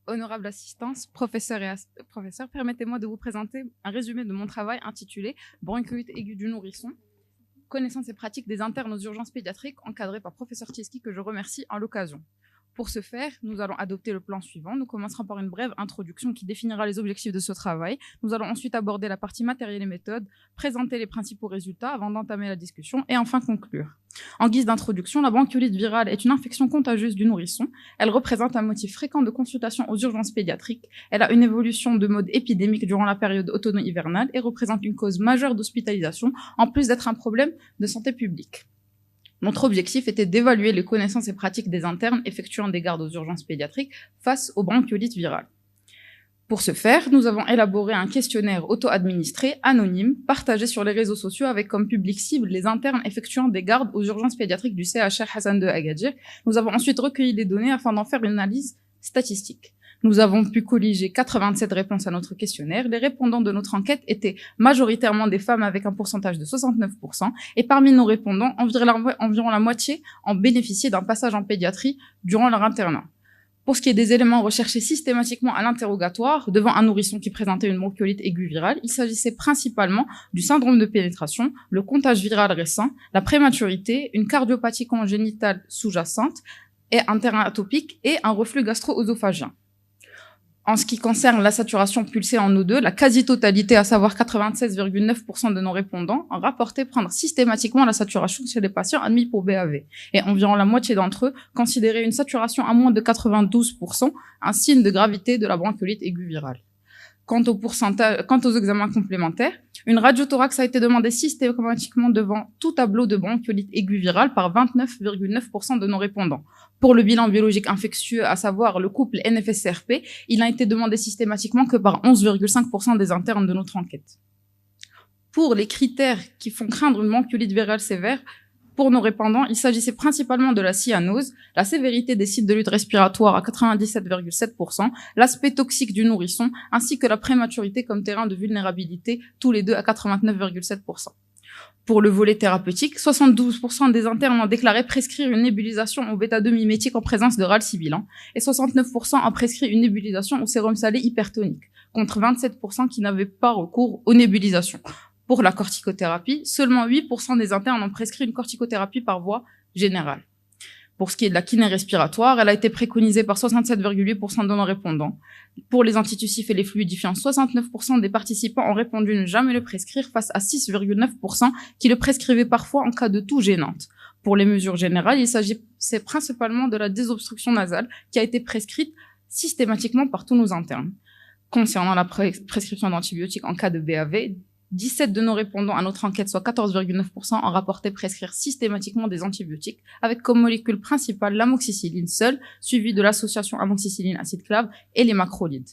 Honorable assistance, professeur, permettez-moi de vous présenter un résumé de mon travail intitulé Bronchiolite aiguë du nourrisson, connaissances et pratiques des internes aux urgences pédiatriques, encadré par professeur Tieski, que je remercie en l'occasion. Pour ce faire, nous allons adopter le plan suivant. Nous commencerons par une brève introduction qui définira les objectifs de ce travail. Nous allons ensuite aborder la partie matérielle et méthode, présenter les principaux résultats avant d'entamer la discussion et enfin conclure. En guise d'introduction, la bronchiolite virale est une infection contagieuse du nourrisson. Elle représente un motif fréquent de consultation aux urgences pédiatriques. Elle a une évolution de mode épidémique durant la période automno-hivernale et représente une cause majeure d'hospitalisation, en plus d'être un problème de santé publique. Notre objectif était d'évaluer les connaissances et pratiques des internes effectuant des gardes aux urgences pédiatriques face aux bronchiolites virales. Pour ce faire, nous avons élaboré un questionnaire auto-administré, anonyme, partagé sur les réseaux sociaux avec comme public cible les internes effectuant des gardes aux urgences pédiatriques du CHR Hassan II Agadir. Nous avons ensuite recueilli des données afin d'en faire une analyse statistique. Nous avons pu colliger 87 réponses à notre questionnaire. Les répondants de notre enquête étaient majoritairement des femmes avec un pourcentage de 69%. Et parmi nos répondants, environ la moitié ont bénéficié d'un passage en pédiatrie durant leur internat. Pour ce qui est des éléments recherchés systématiquement à l'interrogatoire devant un nourrisson qui présentait une bronchiolite aiguë virale, il s'agissait principalement du syndrome de pénétration, le contagion viral récent, la prématurité, une cardiopathie congénitale sous-jacente et un terrain atopique et un reflux gastro-œsophagien. En ce qui concerne la saturation pulsée en O2, la quasi-totalité, à savoir 96,9% de nos répondants, ont rapporté prendre systématiquement la saturation chez les patients admis pour BAV. Et environ la moitié d'entre eux considéraient une saturation à moins de 92%, un signe de gravité de la bronchiolite aiguë virale. Quant aux examens complémentaires, une radiothorax a été demandée systématiquement devant tout tableau de bronchiolite aiguë virale par 29,9% de nos répondants. Pour le bilan biologique infectieux, à savoir le couple NFS-CRP, il n'a été demandé systématiquement que par 11,5% des internes de notre enquête. Pour les critères qui font craindre une bronchiolite virale sévère, pour nos répondants, il s'agissait principalement de la cyanose, la sévérité des sites de lutte respiratoire à 97,7%, l'aspect toxique du nourrisson, ainsi que la prématurité comme terrain de vulnérabilité, tous les deux à 89,7%. Pour le volet thérapeutique, 72% des internes ont déclaré prescrire une nébulisation au bêta-2 mimétique en présence de râle sibilant et 69% ont prescrit une nébulisation au sérum salé hypertonique, contre 27% qui n'avaient pas recours aux nébulisations. Pour la corticothérapie, seulement 8% des internes ont prescrit une corticothérapie par voie générale. Pour ce qui est de la kiné respiratoire, elle a été préconisée par 67,8% de nos répondants. Pour les antitussifs et les fluidifiants, 69% des participants ont répondu ne jamais le prescrire face à 6,9% qui le prescrivaient parfois en cas de toux gênante. Pour les mesures générales, il s'agissait principalement de la désobstruction nasale qui a été prescrite systématiquement par tous nos internes. Concernant la prescription d'antibiotiques en cas de BAV, 17 de nos répondants à notre enquête, soit 14,9%, ont rapporté prescrire systématiquement des antibiotiques, avec comme molécule principale l'amoxicilline seule, suivie de l'association amoxicilline-acide clave et les macrolides.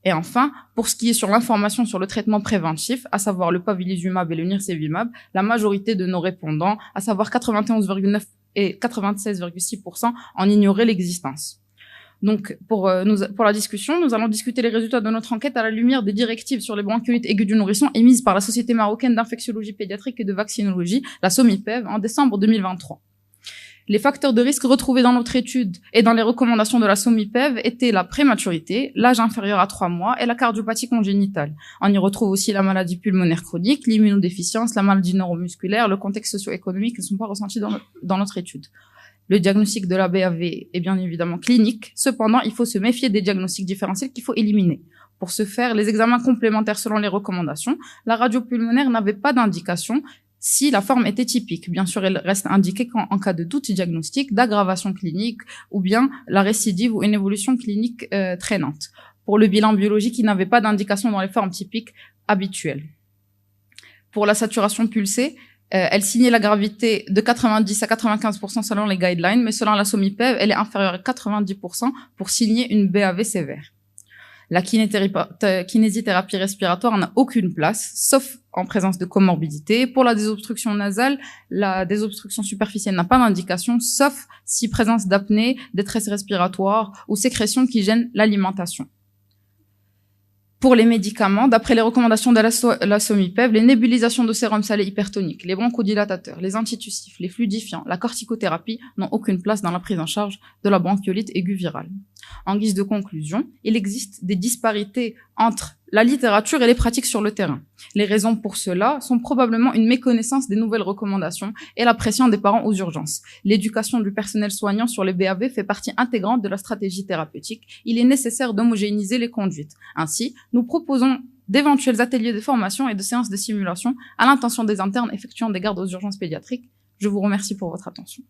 Et enfin, pour ce qui est sur l'information sur le traitement préventif, à savoir le pavlizumab et le nirsevimab, la majorité de nos répondants, à savoir 91,9% et 96,6%, en ignoraient l'existence. Donc, pour la discussion, nous allons discuter les résultats de notre enquête à la lumière des directives sur les bronchiolites aiguës du nourrisson émises par la Société marocaine d'infectiologie pédiatrique et de vaccinologie, la SOMIPEV, en décembre 2023. Les facteurs de risque retrouvés dans notre étude et dans les recommandations de la SOMIPEV étaient la prématurité, l'âge inférieur à 3 mois et la cardiopathie congénitale. On y retrouve aussi la maladie pulmonaire chronique, l'immunodéficience, la maladie neuromusculaire, le contexte socio-économique ne sont pas ressentis dans notre étude. Le diagnostic de la BAV est bien évidemment clinique. Cependant, il faut se méfier des diagnostics différentiels qu'il faut éliminer. Pour ce faire, les examens complémentaires selon les recommandations, la radio pulmonaire n'avait pas d'indication si la forme était typique. Bien sûr, elle reste indiquée en cas de doute diagnostique, d'aggravation clinique ou bien la récidive ou une évolution clinique traînante. Pour le bilan biologique, il n'avait pas d'indication dans les formes typiques habituelles. Pour la saturation pulsée, elle signait la gravité de 90 à 95% selon les guidelines, mais selon la SOMIPEV, elle est inférieure à 90% pour signer une BAV sévère. La kinésithérapie respiratoire n'a aucune place, sauf en présence de comorbidité. Pour la désobstruction nasale, la désobstruction superficielle n'a pas d'indication, sauf si présence d'apnée, détresse respiratoire ou sécrétion qui gêne l'alimentation. Pour les médicaments, d'après les recommandations de la SOMIPEV, les nébulisations de sérum salé hypertonique, les bronchodilatateurs, les antitussifs, les fluidifiants, la corticothérapie n'ont aucune place dans la prise en charge de la bronchiolite aiguë virale. En guise de conclusion, il existe des disparités entre la littérature et les pratiques sur le terrain. Les raisons pour cela sont probablement une méconnaissance des nouvelles recommandations et la pression des parents aux urgences. L'éducation du personnel soignant sur les BAV fait partie intégrante de la stratégie thérapeutique. Il est nécessaire d'homogénéiser les conduites. Ainsi, nous proposons d'éventuels ateliers de formation et de séances de simulation à l'intention des internes effectuant des gardes aux urgences pédiatriques. Je vous remercie pour votre attention.